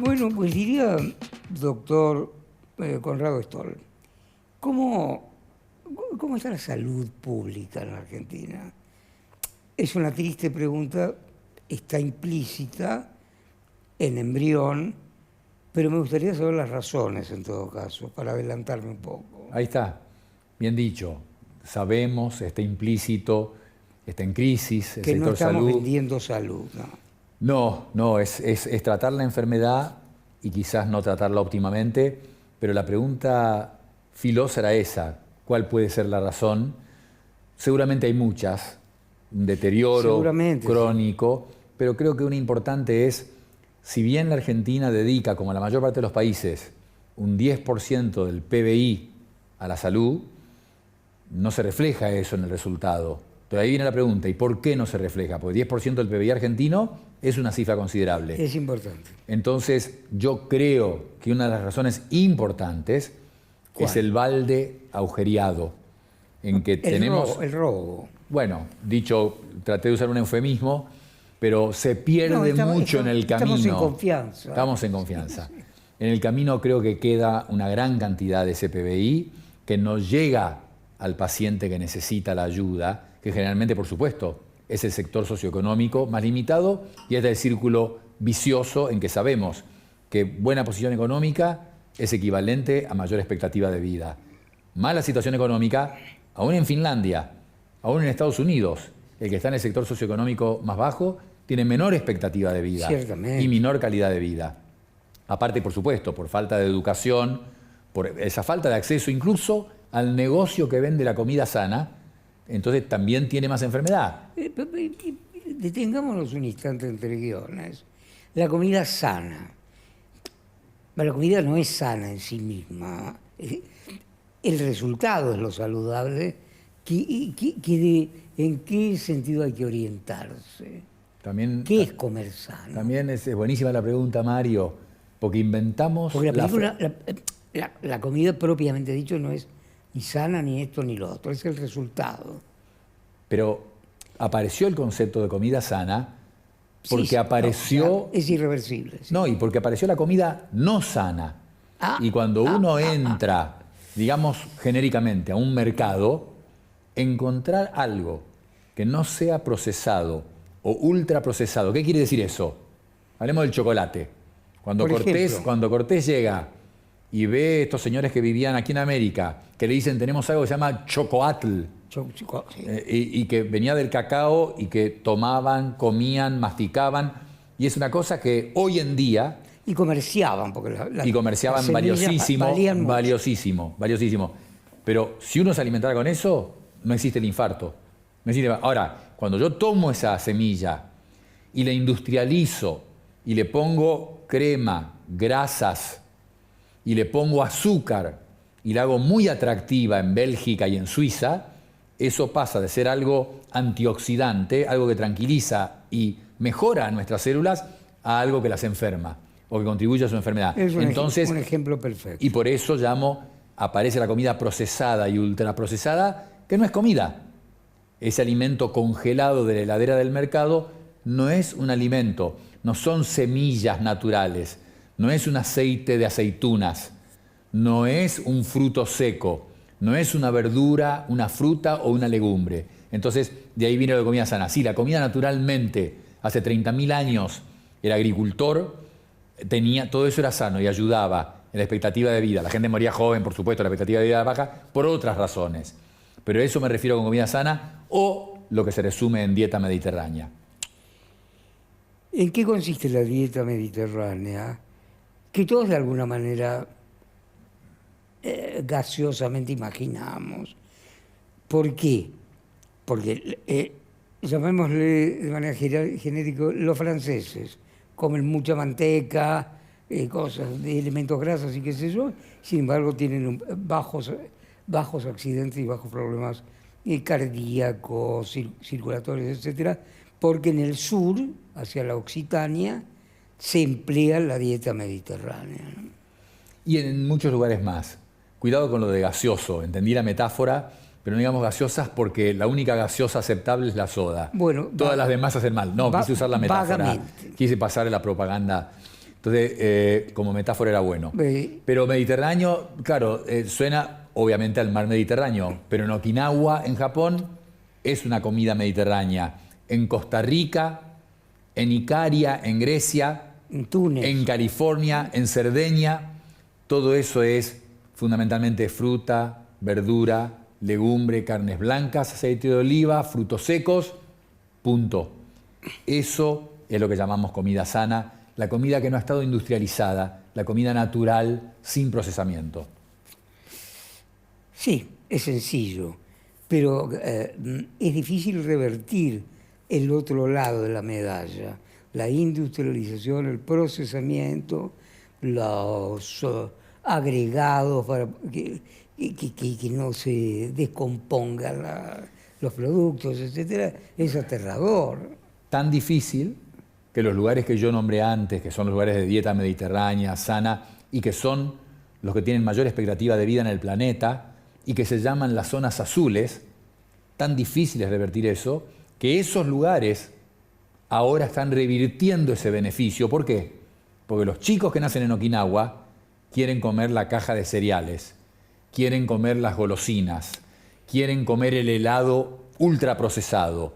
Bueno, pues diría, doctor Conrado Stoll, ¿cómo, ¿cómo está la salud pública en la Argentina? Es una triste pregunta, está implícita en embrión, pero me gustaría saber las razones en todo caso, para adelantarme un poco. Ahí está, bien dicho. Sabemos, está implícito, está en crisis el Que no sector estamos salud. vendiendo salud, ¿no? No, es tratar la enfermedad y quizás no tratarla óptimamente, pero la pregunta filosa era esa: ¿cuál puede ser la razón? Seguramente hay muchas, un deterioro crónico, sí. Pero creo que una importante es, si bien la Argentina dedica, como la mayor parte de los países, un 10% del PBI a la salud, no se refleja eso en el resultado. Pero ahí viene la pregunta, ¿y por qué no se refleja? Porque 10% del PBI argentino es una cifra considerable. Es importante. Entonces, yo creo que una de las razones importantes es el balde agujereado, en que tenemos... El robo. Bueno, dicho, traté de usar un eufemismo, pero se pierde mucho en el camino. Estamos en confianza. Estamos en confianza. En el camino creo que queda una gran cantidad de ese PBI que no llega al paciente que necesita la ayuda, que generalmente, por supuesto, es el sector socioeconómico más limitado y es el círculo vicioso en que sabemos que buena posición económica es equivalente a mayor expectativa de vida. Mala situación económica, aún en Finlandia, aún en Estados Unidos, el que está en el sector socioeconómico más bajo tiene menor expectativa de vida y menor calidad de vida. Aparte, por supuesto, por falta de educación, por esa falta de acceso incluso al negocio que vende la comida sana, entonces también tiene más enfermedad. Detengámonos un instante entre guiones. La comida sana. La comida no es sana en sí misma. El resultado es lo saludable. ¿En qué sentido hay que orientarse? También, ¿Qué es comer sano? También es buenísima la pregunta, Mario, porque inventamos... Porque la comida propiamente dicho no es ni sana ni esto ni lo otro, es el resultado. Pero apareció el concepto de comida sana porque apareció... No, es irreversible. Sí. No, y porque apareció la comida no sana. Y cuando uno entra, digamos genéricamente, a un mercado, encontrar algo que no sea procesado o ultraprocesado. ¿Qué quiere decir eso? Hablemos del chocolate. Cuando Cortés llega y ve estos señores que vivían aquí en América, que le dicen, tenemos algo que se llama chocoatl, y que venía del cacao y que tomaban, comían, masticaban, y es una cosa que hoy en día... Y comerciaban, porque comerciaban valiosísimo. Pero si uno se alimentara con eso, no existe el infarto. No existe. Ahora, cuando yo tomo esa semilla y la industrializo y le pongo crema, grasas, y le pongo azúcar y la hago muy atractiva en Bélgica y en Suiza, eso pasa de ser algo antioxidante, algo que tranquiliza y mejora a nuestras células, a algo que las enferma o que contribuye a su enfermedad. Es un ejemplo perfecto. Y por eso aparece la comida procesada y ultraprocesada, que no es comida. Ese alimento congelado de la heladera del mercado no es un alimento, no son semillas naturales, no es un aceite de aceitunas, no es un fruto seco, no es una verdura, una fruta o una legumbre. Entonces, de ahí viene la comida sana. Sí, la comida naturalmente, hace 30.000 años, el agricultor tenía, todo eso era sano y ayudaba en la expectativa de vida. La gente moría joven, por supuesto, la expectativa de vida era baja, por otras razones. Pero a eso me refiero con comida sana o lo que se resume en dieta mediterránea. ¿En qué consiste la dieta mediterránea? Que todos de alguna manera gaseosamente imaginamos. ¿Por qué? Porque, llamémosle de manera genérica, los franceses comen mucha manteca, cosas de elementos grasos y qué sé yo, sin embargo tienen bajos accidentes y bajos problemas cardíacos, circulatorios, etcétera, porque en el sur, hacia la Occitania, se emplea la dieta mediterránea, ¿no? Y en muchos lugares más. Cuidado con lo de gaseoso, entendí la metáfora, pero no digamos gaseosas porque la única gaseosa aceptable es la soda. Bueno, todas las demás hacen mal. No, quise usar la metáfora, vagamente. Quise pasar la propaganda. Entonces, como metáfora era bueno. Pero Mediterráneo, claro, suena obviamente al mar Mediterráneo, pero en Okinawa, en Japón, es una comida mediterránea. En Costa Rica, en Icaria, en Grecia, en Túnez, en California, en Cerdeña, todo eso es fundamentalmente fruta, verdura, legumbre, carnes blancas, aceite de oliva, frutos secos, punto. Eso es lo que llamamos comida sana, la comida que no ha estado industrializada, la comida natural, sin procesamiento. Sí, es sencillo, pero es difícil revertir el otro lado de la medalla, la industrialización, el procesamiento, los agregados para que no se descompongan los productos, etcétera, es aterrador. Tan difícil que los lugares que yo nombré antes, que son los lugares de dieta mediterránea, sana, y que son los que tienen mayor expectativa de vida en el planeta, y que se llaman las zonas azules, tan difícil es revertir eso, que esos lugares ahora están revirtiendo ese beneficio. ¿Por qué? Porque los chicos que nacen en Okinawa quieren comer la caja de cereales, quieren comer las golosinas, quieren comer el helado ultraprocesado.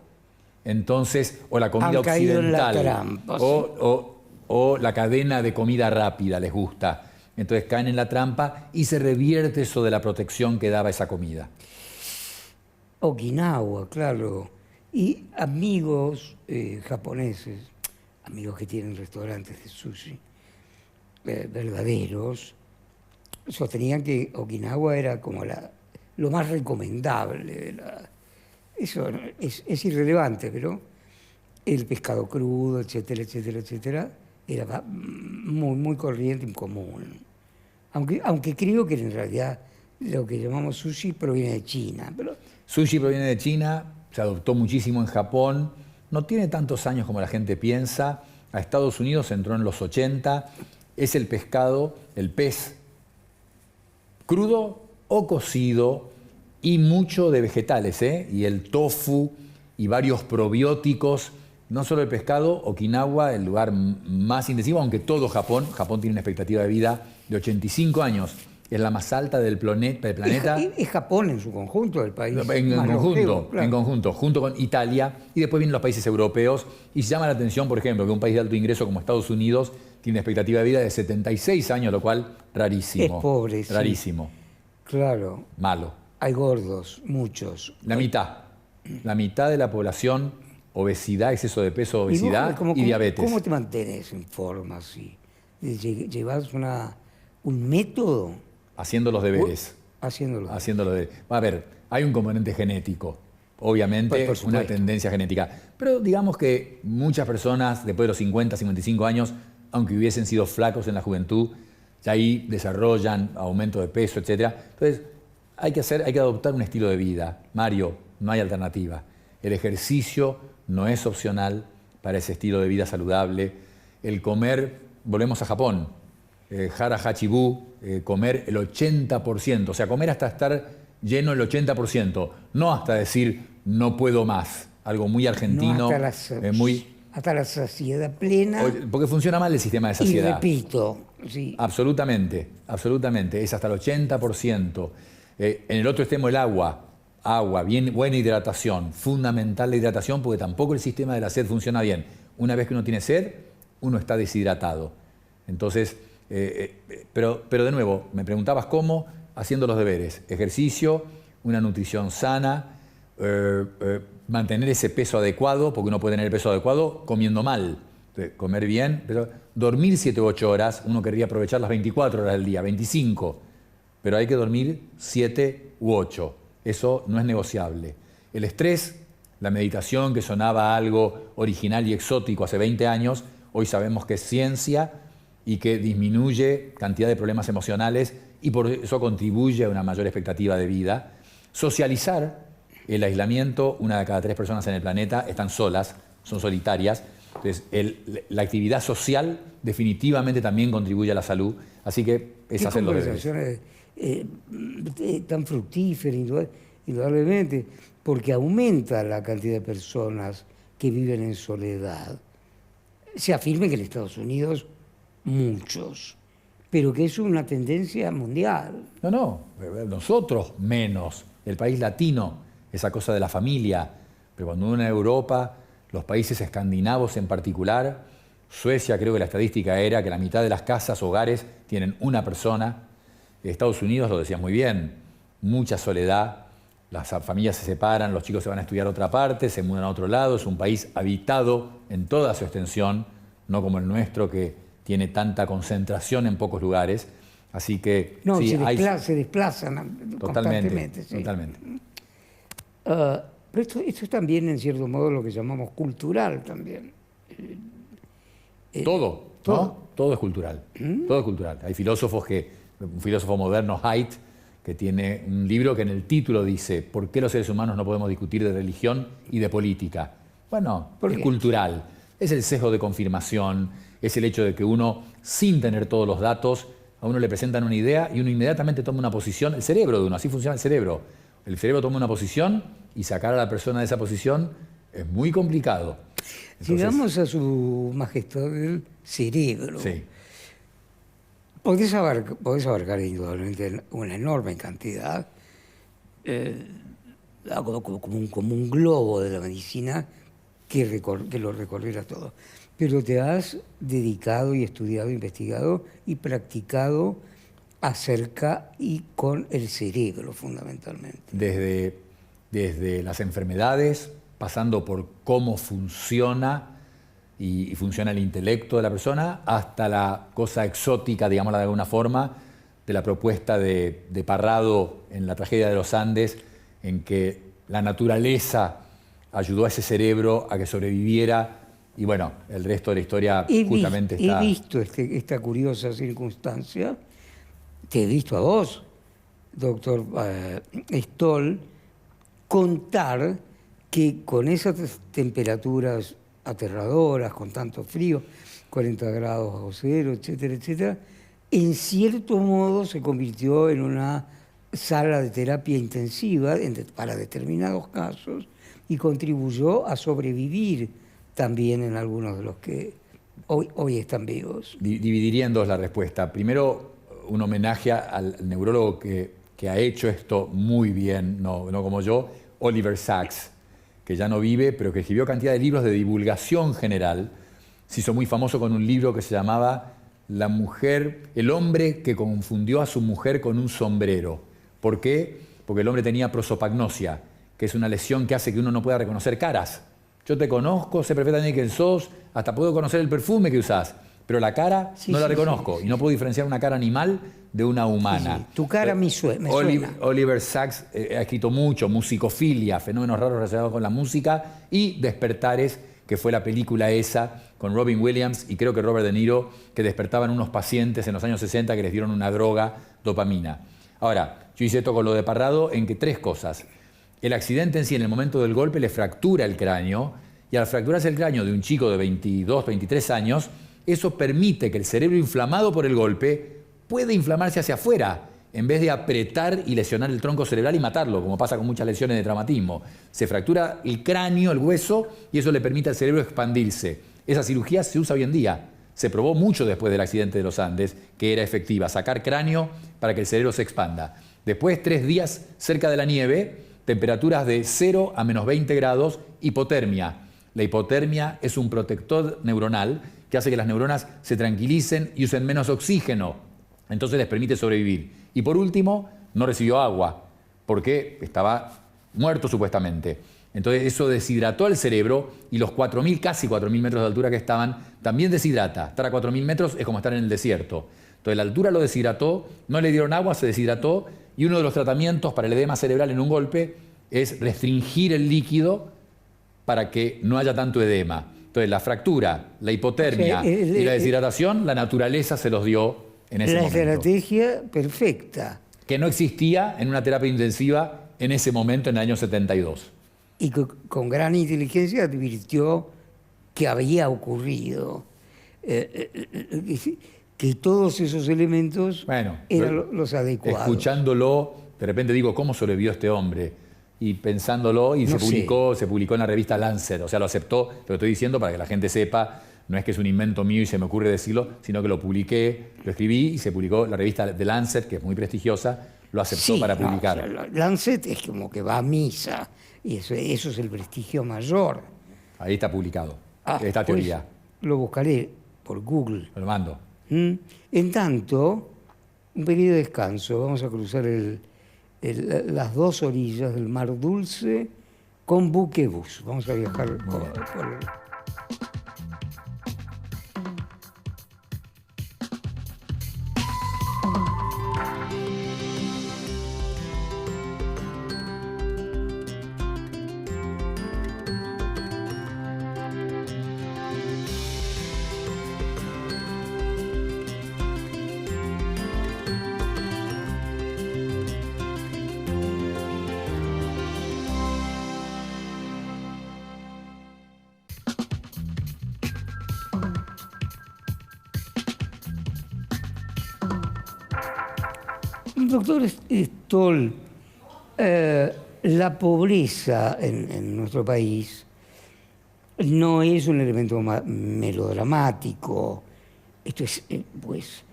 Entonces, o la comida occidental, trampa, o la cadena de comida rápida les gusta. Entonces caen en la trampa y se revierte eso de la protección que daba esa comida. Okinawa, claro. Y amigos japoneses, amigos que tienen restaurantes de sushi, verdaderos, sostenían que Okinawa era como lo más recomendable. Eso es irrelevante, pero el pescado crudo, etcétera, etcétera, etcétera, era muy, muy corriente y común. Aunque creo que en realidad lo que llamamos sushi proviene de China. Pero sushi proviene de China, se adoptó muchísimo en Japón, no tiene tantos años como la gente piensa. A Estados Unidos entró en los 80, es el pescado, el pez crudo o cocido y mucho de vegetales, y el tofu y varios probióticos. No solo el pescado, Okinawa, el lugar más intensivo, aunque todo Japón tiene una expectativa de vida de 85 años. Es la más alta del planeta. Es Japón en su conjunto, el país en conjunto, junto con Italia, y después vienen los países europeos. Y se llama la atención, por ejemplo, que un país de alto ingreso como Estados Unidos tiene una expectativa de vida de 76 años, lo cual rarísimo. Es pobre, sí. Rarísimo. Claro. Malo. Hay gordos, muchos. La mitad de la población, obesidad, exceso de peso, obesidad y diabetes. ¿Cómo te mantienes en forma así? ¿Llevas un método? Haciendo los deberes. Haciendo los deberes. A ver, hay un componente genético, obviamente, por una tendencia genética. Pero digamos que muchas personas, después de los 50, 55 años, aunque hubiesen sido flacos en la juventud, ya ahí desarrollan aumento de peso, etc. Entonces, hay que adoptar un estilo de vida. Mario, no hay alternativa. El ejercicio no es opcional para ese estilo de vida saludable. El comer, volvemos a Japón, hara hachibu, comer el 80%, o sea, comer hasta estar lleno el 80%, no hasta decir no puedo más, algo muy argentino, no hasta la saciedad plena. Porque funciona mal el sistema de saciedad. Y repito, sí. Absolutamente, es hasta el 80%. En el otro extremo el agua, buena hidratación, fundamental la hidratación, porque tampoco el sistema de la sed funciona bien. Una vez que uno tiene sed, uno está deshidratado. Entonces, pero de nuevo, me preguntabas cómo, haciendo los deberes, ejercicio, una nutrición sana, mantener ese peso adecuado, porque uno puede tener el peso adecuado comiendo mal. Entonces, comer bien, pero dormir 7 u 8 horas, uno querría aprovechar las 24 horas del día, 25, pero hay que dormir 7 u 8. Eso no es negociable. El estrés, la meditación, que sonaba algo original y exótico hace 20 años, hoy sabemos que es ciencia y que disminuye cantidad de problemas emocionales y por eso contribuye a una mayor expectativa de vida. Socializar, el aislamiento, 1 de cada 3 personas en el planeta están solas, son solitarias. Entonces, la actividad social definitivamente también contribuye a la salud. Así que es hacer los deberes. Tan fructífera, indudablemente, porque aumenta la cantidad de personas que viven en soledad. Se afirma que en Estados Unidos muchos, pero que es una tendencia mundial. No, nosotros menos, el país latino, esa cosa de la familia, pero cuando uno en Europa, los países escandinavos en particular, Suecia, creo que la estadística era que la mitad de las casas, hogares, tienen una persona. Estados Unidos, lo decías muy bien, mucha soledad, las familias se separan, los chicos se van a estudiar a otra parte, se mudan a otro lado, es un país habitado en toda su extensión, no como el nuestro que tiene tanta concentración en pocos lugares. Así que no, sí, se desplazan constantemente. Sí. Totalmente. Pero esto es también, en cierto modo, lo que llamamos cultural también. Todo, ¿no? Todo es cultural. Todo es cultural. Hay filósofos un filósofo moderno, Haidt, que tiene un libro que en el título dice ¿por qué los seres humanos no podemos discutir de religión y de política? Bueno, es cultural. Es el sesgo de confirmación, es el hecho de que uno, sin tener todos los datos, a uno le presentan una idea y uno inmediatamente toma una posición. El cerebro de uno, así funciona el cerebro. El cerebro toma una posición y sacar a la persona de esa posición es muy complicado. Entonces, llegamos a su majestad del cerebro. Sí. Podés abarcar indudablemente una enorme cantidad, como un globo de la medicina que lo recorriera todo. Pero te has dedicado y estudiado, investigado y practicado acerca y con el cerebro, fundamentalmente. Desde las enfermedades, pasando por cómo funciona y funciona el intelecto de la persona, hasta la cosa exótica, digámosla de alguna forma, de la propuesta de Parrado en la tragedia de los Andes, en que la naturaleza ayudó a ese cerebro a que sobreviviera. Y bueno, el resto de la historia justamente está... He visto esta curiosa circunstancia. Te he visto a vos, doctor Stoll, contar que con esas temperaturas aterradoras, con tanto frío, 40 grados bajo cero, etcétera, etcétera, en cierto modo se convirtió en una sala de terapia intensiva para determinados casos y contribuyó a sobrevivir también en algunos de los que hoy están vivos. Dividiría en dos la respuesta. Primero, un homenaje al neurólogo que ha hecho esto muy bien, no como yo, Oliver Sacks, que ya no vive, pero que escribió cantidad de libros de divulgación general. Se hizo muy famoso con un libro que se llamaba El hombre que confundió a su mujer con un sombrero. ¿Por qué? Porque el hombre tenía prosopagnosia, que es una lesión que hace que uno no pueda reconocer caras. Yo te conozco, sé perfectamente quién sos, hasta puedo conocer el perfume que usás, pero la cara no la reconozco y no puedo diferenciar una cara animal de una humana. Sí. Tu cara me suena. Oliver Sacks ha escrito mucho, musicofilia, fenómenos raros relacionados con la música y Despertares, que fue la película esa con Robin Williams y creo que Robert De Niro, que despertaban unos pacientes en los años 60 que les dieron una droga, dopamina. Ahora, yo hice esto con lo de Parrado en que tres cosas. El accidente en sí, en el momento del golpe, le fractura el cráneo y al fracturarse el cráneo de un chico de 22, 23 años, eso permite que el cerebro inflamado por el golpe puede inflamarse hacia afuera, en vez de apretar y lesionar el tronco cerebral y matarlo, como pasa con muchas lesiones de traumatismo. Se fractura el cráneo, el hueso, y eso le permite al cerebro expandirse. Esa cirugía se usa hoy en día. Se probó mucho después del accidente de los Andes, que era efectiva, sacar cráneo para que el cerebro se expanda. Después, 3 días cerca de la nieve, temperaturas de 0 a menos 20 grados, hipotermia. La hipotermia es un protector neuronal que hace que las neuronas se tranquilicen y usen menos oxígeno. Entonces les permite sobrevivir. Y por último, no recibió agua, porque estaba muerto supuestamente. Entonces eso deshidrató al cerebro y los 4.000, casi 4.000 metros de altura que estaban, también deshidrata. Estar a 4.000 metros es como estar en el desierto. Entonces la altura lo deshidrató, no le dieron agua, se deshidrató, y uno de los tratamientos para el edema cerebral en un golpe es restringir el líquido para que no haya tanto edema. Entonces la fractura, la hipotermia y la deshidratación, la naturaleza se los dio en ese momento. La estrategia perfecta. Que no existía en una terapia intensiva en ese momento, en el año 72. Y con gran inteligencia advirtió que había ocurrido, que todos esos elementos eran los adecuados. Escuchándolo, de repente digo, ¿cómo sobrevivió este hombre? Y pensándolo, y se publicó en la revista Lancet, o sea, lo aceptó, pero estoy diciendo para que la gente sepa, No es que es un invento mío y se me ocurre decirlo, sino que lo publiqué, lo escribí y se publicó. La revista The Lancet, que es muy prestigiosa, lo aceptó Sí, para no, publicar. o sea, Lancet es como que va a misa, y eso es el prestigio mayor. Ahí está publicado, esta Pues, teoría. lo buscaré por Google. Lo mando. En tanto, un pequeño descanso. Vamos a cruzar las dos orillas del Mar Dulce con buquebús. Vamos a viajar por Doctor Stoll, la pobreza en nuestro país no es un elemento melodramático. Esto es, pues,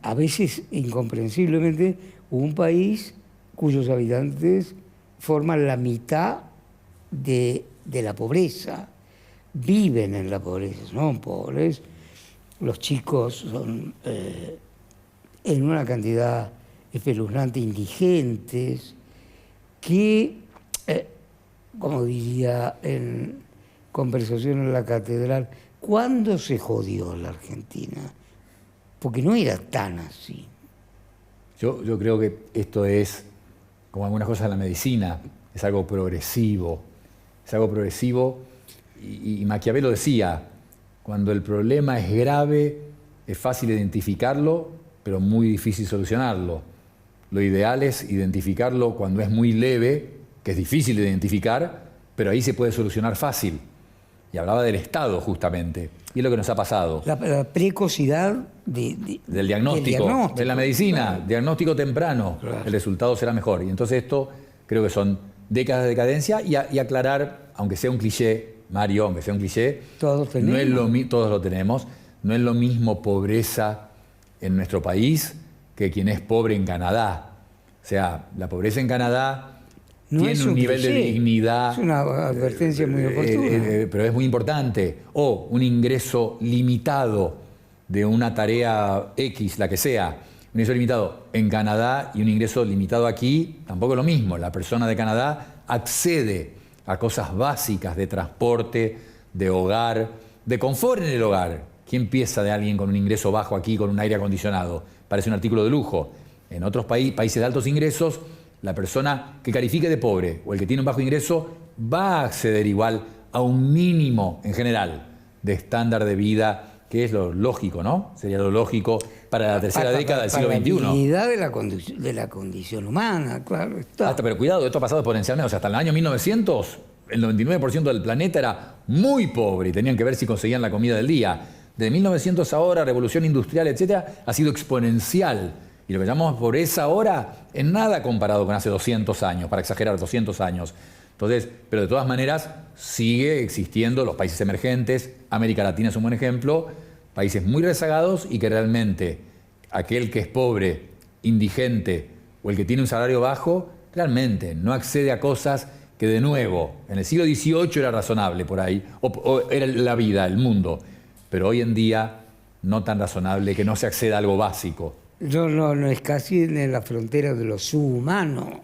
a veces incomprensiblemente, un país cuyos habitantes forman la mitad de la pobreza, viven en la pobreza, son pobres, los chicos son en una cantidad espeluznante indigentes, que, como diría en conversación en la catedral, ¿cuándo se jodió la Argentina? Porque no era tan así. Yo creo que esto es, como algunas cosas de la medicina, es algo progresivo. Es algo progresivo y Maquiavelo decía, cuando el problema es grave, es fácil identificarlo, pero muy difícil solucionarlo. Lo ideal es identificarlo cuando es muy leve, que es difícil de identificar, pero ahí se puede solucionar fácil. Y hablaba del Estado, justamente. Y es lo que nos ha pasado. La precocidad del diagnóstico. En la medicina, claro. Diagnóstico temprano, claro. El resultado será mejor. Y entonces esto creo que son décadas de decadencia y aclarar, aunque sea un cliché, Mario, aunque sea un cliché, todos todos lo tenemos, no es lo mismo pobreza en nuestro país que quien es pobre en Canadá. O sea, la pobreza en Canadá no tiene un nivel de dignidad. Es una advertencia muy oportuna. Pero es muy importante. O un ingreso limitado de una tarea X, la que sea. Un ingreso limitado en Canadá y un ingreso limitado aquí, tampoco es lo mismo. La persona de Canadá accede a cosas básicas de transporte, de hogar, de confort en el hogar. ¿Quién piensa de alguien con un ingreso bajo aquí, con un aire acondicionado? Parece un artículo de lujo. En otros países de altos ingresos, la persona que califique de pobre o el que tiene un bajo ingreso va a acceder igual a un mínimo, en general, de estándar de vida, que es lo lógico, ¿no? Sería lo lógico para la tercera década del siglo XXI. La dignidad de la condición humana, claro está. Pero cuidado, esto ha pasado exponencialmente. O sea, hasta el año 1900, el 99% del planeta era muy pobre y tenían que ver si conseguían la comida del día. De 1900 ahora, revolución industrial, etcétera, ha sido exponencial. Y lo que llamamos pobreza ahora es nada comparado con hace 200 años, para exagerar, 200 años. Entonces, pero de todas maneras, sigue existiendo los países emergentes. América Latina es un buen ejemplo. Países muy rezagados y que realmente aquel que es pobre, indigente o el que tiene un salario bajo, realmente no accede a cosas que, de nuevo, en el siglo XVIII era razonable por ahí, o era la vida, el mundo. Pero hoy en día no tan razonable que no se acceda a algo básico. No es casi en la frontera de lo subhumano.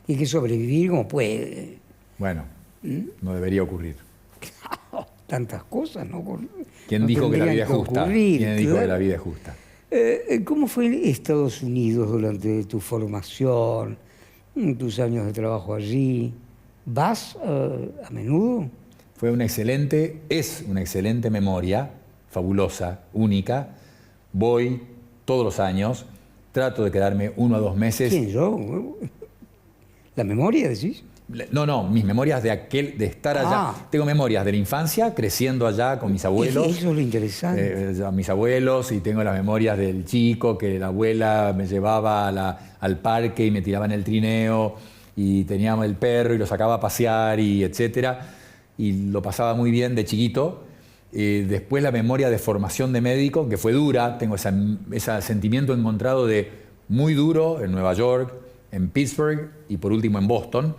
Tiene que sobrevivir como puede. Bueno, no debería ocurrir. Tantas cosas, ¿no? ¿Quién dijo que la vida es justa? ¿Quién dijo que la vida es justa? ¿Cómo fue Estados Unidos durante tu formación, tus años de trabajo allí? ¿Vas a menudo? Es una excelente memoria, fabulosa, única. Voy todos los años, trato de quedarme 1 a 2 meses. ¿Quién, yo? ¿La memoria, decís? No, mis memorias de estar allá. Tengo memorias de la infancia, creciendo allá con mis abuelos. Eso es lo interesante. Mis abuelos, y tengo las memorias del chico que la abuela me llevaba al parque y me tiraba en el trineo, y teníamos el perro y lo sacaba a pasear, y etcétera. y lo pasaba muy bien de chiquito. Después la memoria de formación de médico, que fue dura, tengo ese sentimiento encontrado de muy duro en Nueva York, en Pittsburgh y por último en Boston.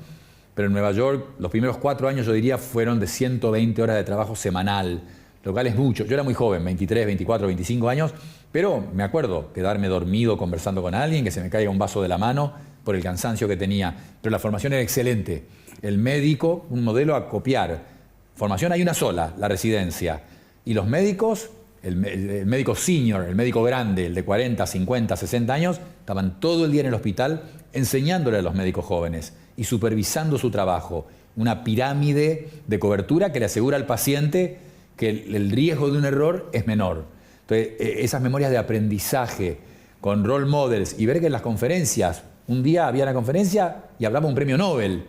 Pero en Nueva York los primeros 4 años yo diría fueron de 120 horas de trabajo semanal, lo cual es mucho. Yo era muy joven, 23, 24, 25 años, pero me acuerdo quedarme dormido conversando con alguien, que se me caiga un vaso de la mano por el cansancio que tenía. Pero la formación era excelente. El médico, un modelo a copiar. Formación hay una sola, la residencia. Y los médicos, el médico senior, el médico grande, el de 40, 50, 60 años, estaban todo el día en el hospital enseñándole a los médicos jóvenes y supervisando su trabajo. Una pirámide de cobertura que le asegura al paciente que el riesgo de un error es menor. Entonces, esas memorias de aprendizaje con role models y ver que en las conferencias, un día había una conferencia y hablaba un premio Nobel.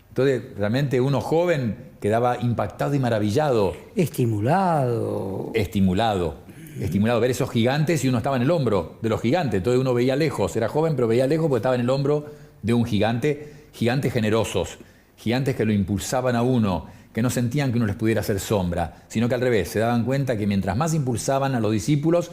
Entonces, realmente uno joven quedaba impactado y maravillado. Estimulado. Estimulado, ver esos gigantes y uno estaba en el hombro de los gigantes. Entonces uno veía lejos, era joven pero veía lejos porque estaba en el hombro de un gigante, gigantes generosos, gigantes que lo impulsaban a uno, que no sentían que uno les pudiera hacer sombra, sino que al revés, se daban cuenta que mientras más impulsaban a los discípulos,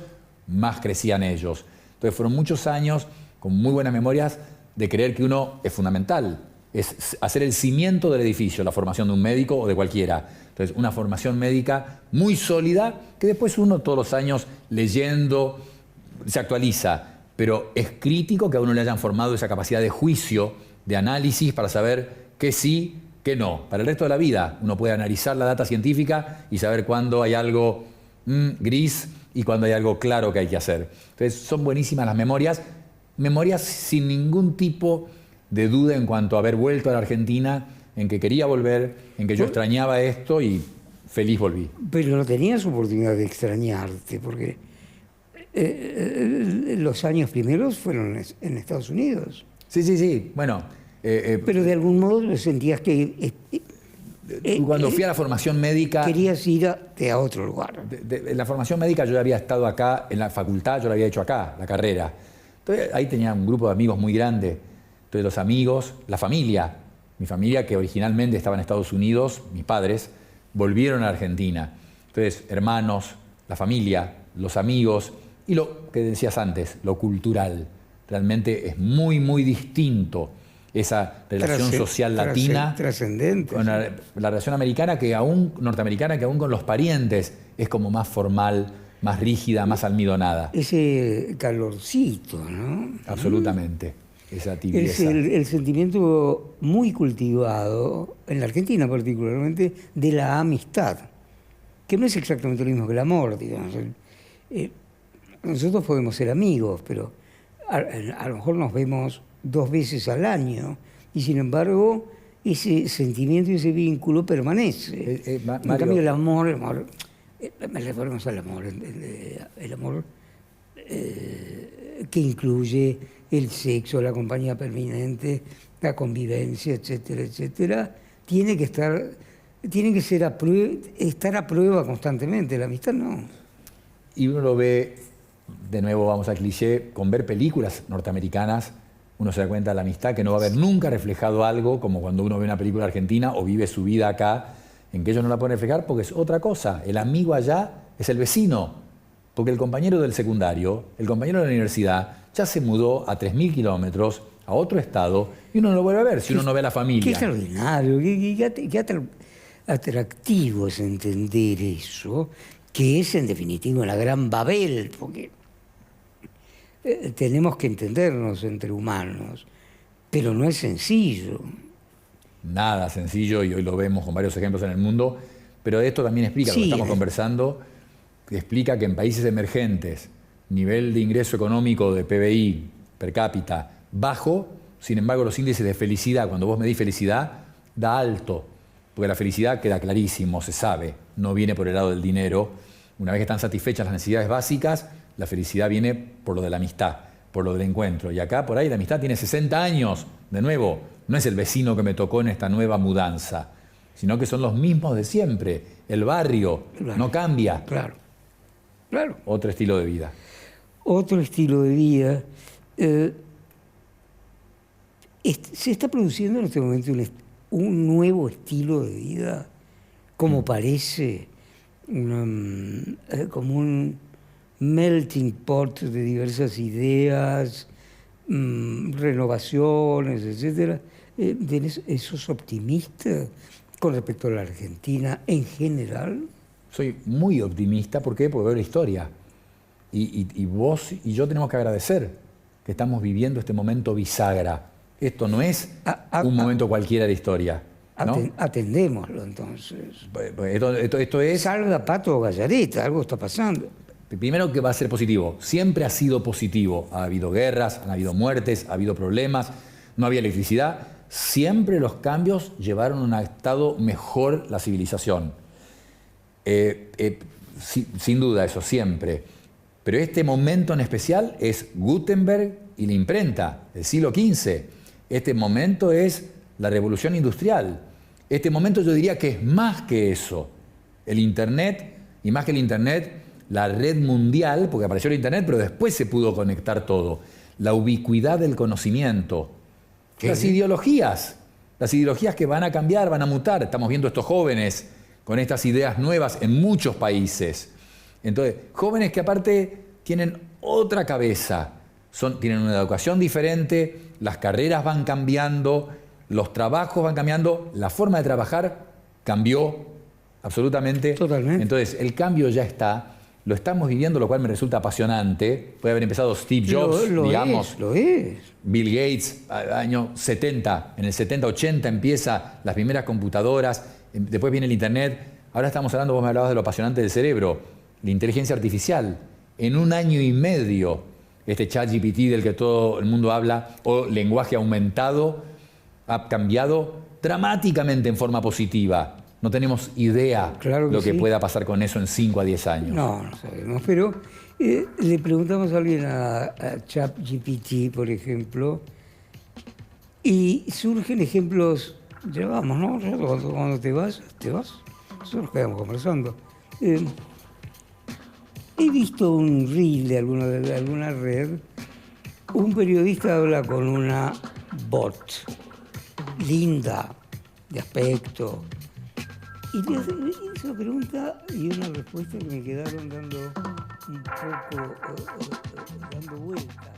más crecían ellos. Entonces fueron muchos años con muy buenas memorias de creer que uno es fundamental, es hacer el cimiento del edificio, la formación de un médico o de cualquiera. Entonces, una formación médica muy sólida, que después uno todos los años leyendo se actualiza, pero es crítico que a uno le hayan formado esa capacidad de juicio, de análisis para saber qué sí, qué no. Para el resto de la vida uno puede analizar la data científica y saber cuándo hay algo gris y cuándo hay algo claro que hay que hacer. Entonces, son buenísimas las memorias sin ningún tipo de duda en cuanto a haber vuelto a la Argentina, en que quería volver, en que yo extrañaba esto y feliz volví. Pero no tenías oportunidad de extrañarte, porque los años primeros fueron en Estados Unidos. Sí. Bueno. Pero de algún modo sentías que... cuando fui a la formación médica... Querías ir a otro lugar. En la formación médica yo había estado acá, en la facultad yo la había hecho acá, la carrera. Entonces ahí tenía un grupo de amigos muy grande. Entonces los amigos, la familia, mi familia que originalmente estaba en Estados Unidos, mis padres, volvieron a Argentina. Entonces, hermanos, la familia, los amigos y lo que decías antes, lo cultural. Realmente es muy, muy distinto esa relación social latina trascendente, con la relación americana norteamericana, que aún con los parientes es como más formal, más rígida, más almidonada. Ese calorcito, ¿no? Absolutamente. Esa tibieza. Es el sentimiento muy cultivado, en la Argentina particularmente, de la amistad, que no es exactamente lo mismo que el amor, digamos. Nosotros podemos ser amigos, pero a lo mejor nos vemos 2 veces al año, y sin embargo ese sentimiento y ese vínculo permanece. En cambio el amor, me referimos al amor, el amor que incluye el sexo, la compañía permanente, la convivencia, etcétera, etcétera, tiene que estar a prueba constantemente. La amistad no. Y uno lo ve, de nuevo vamos al cliché, con ver películas norteamericanas, uno se da cuenta de la amistad, que no va a haber nunca reflejado algo como cuando uno ve una película argentina o vive su vida acá, en que ellos no la pueden reflejar porque es otra cosa. El amigo allá es el vecino, porque el compañero del secundario, el compañero de la universidad, ya se mudó a 3.000 kilómetros, a otro estado, y uno no lo vuelve a ver si uno no ve a la familia. Qué extraordinario, qué atractivo es entender eso, que es en definitiva la gran Babel, porque tenemos que entendernos entre humanos, pero no es sencillo. Nada sencillo, y hoy lo vemos con varios ejemplos en el mundo, pero esto también explica, lo que estamos conversando, explica que en países emergentes, nivel de ingreso económico de PBI per cápita bajo, sin embargo los índices de felicidad, cuando vos medís felicidad, da alto, porque la felicidad queda clarísimo, se sabe, no viene por el lado del dinero. Una vez que están satisfechas las necesidades básicas, la felicidad viene por lo de la amistad, por lo del encuentro. Y acá por ahí la amistad tiene 60 años, de nuevo, no es el vecino que me tocó en esta nueva mudanza, sino que son los mismos de siempre, el barrio, no cambia. Claro. Otro estilo de vida. Otro estilo de vida. Se está produciendo en este momento un nuevo estilo de vida como parece, como un melting pot de diversas ideas, renovaciones, etcétera. ¿Sos optimista con respecto a la Argentina en general? Soy muy optimista. ¿Por qué? Porque veo la historia. Y vos y yo tenemos que agradecer que estamos viviendo este momento bisagra. Esto no es un momento cualquiera de historia, ¿no? Atendémoslo entonces. Esto es... Salga Pato o Gallareta, algo está pasando. Primero que va a ser positivo. Siempre ha sido positivo. Ha habido guerras, han habido muertes, ha habido problemas, no había electricidad. Siempre los cambios llevaron a un estado mejor la civilización. Sin duda, eso siempre. Pero este momento en especial es Gutenberg y la imprenta del siglo XV. Este momento es la revolución industrial. Este momento yo diría que es más que eso. El Internet, y más que el Internet, la red mundial, porque apareció el Internet, pero después se pudo conectar todo. La ubicuidad del conocimiento. Las ideologías que van a cambiar, van a mutar. Estamos viendo estos jóvenes con estas ideas nuevas en muchos países. Entonces, jóvenes que aparte tienen otra cabeza, tienen una educación diferente, las carreras van cambiando, los trabajos van cambiando, la forma de trabajar cambió absolutamente. Totalmente. Entonces, el cambio ya está, lo estamos viviendo, lo cual me resulta apasionante. Puede haber empezado Steve Jobs, digamos. Lo es. Bill Gates, año 70, en el 70, 80 empieza las primeras computadoras, después viene el Internet. Ahora estamos hablando, vos me hablabas de lo apasionante del cerebro, la inteligencia artificial. En 1 año y medio, este ChatGPT del que todo el mundo habla, o lenguaje aumentado, ha cambiado dramáticamente en forma positiva. No tenemos idea lo que pueda pasar con eso en 5 a 10 años. No sabemos, pero le preguntamos a alguien a ChatGPT, por ejemplo, y surgen ejemplos, ya vamos, ¿no? Cuando te vas, nosotros quedamos conversando. He visto un reel de alguna red, un periodista habla con una bot, linda, de aspecto, y le hace esa pregunta y una respuesta que me quedaron dando un poco, dando vueltas.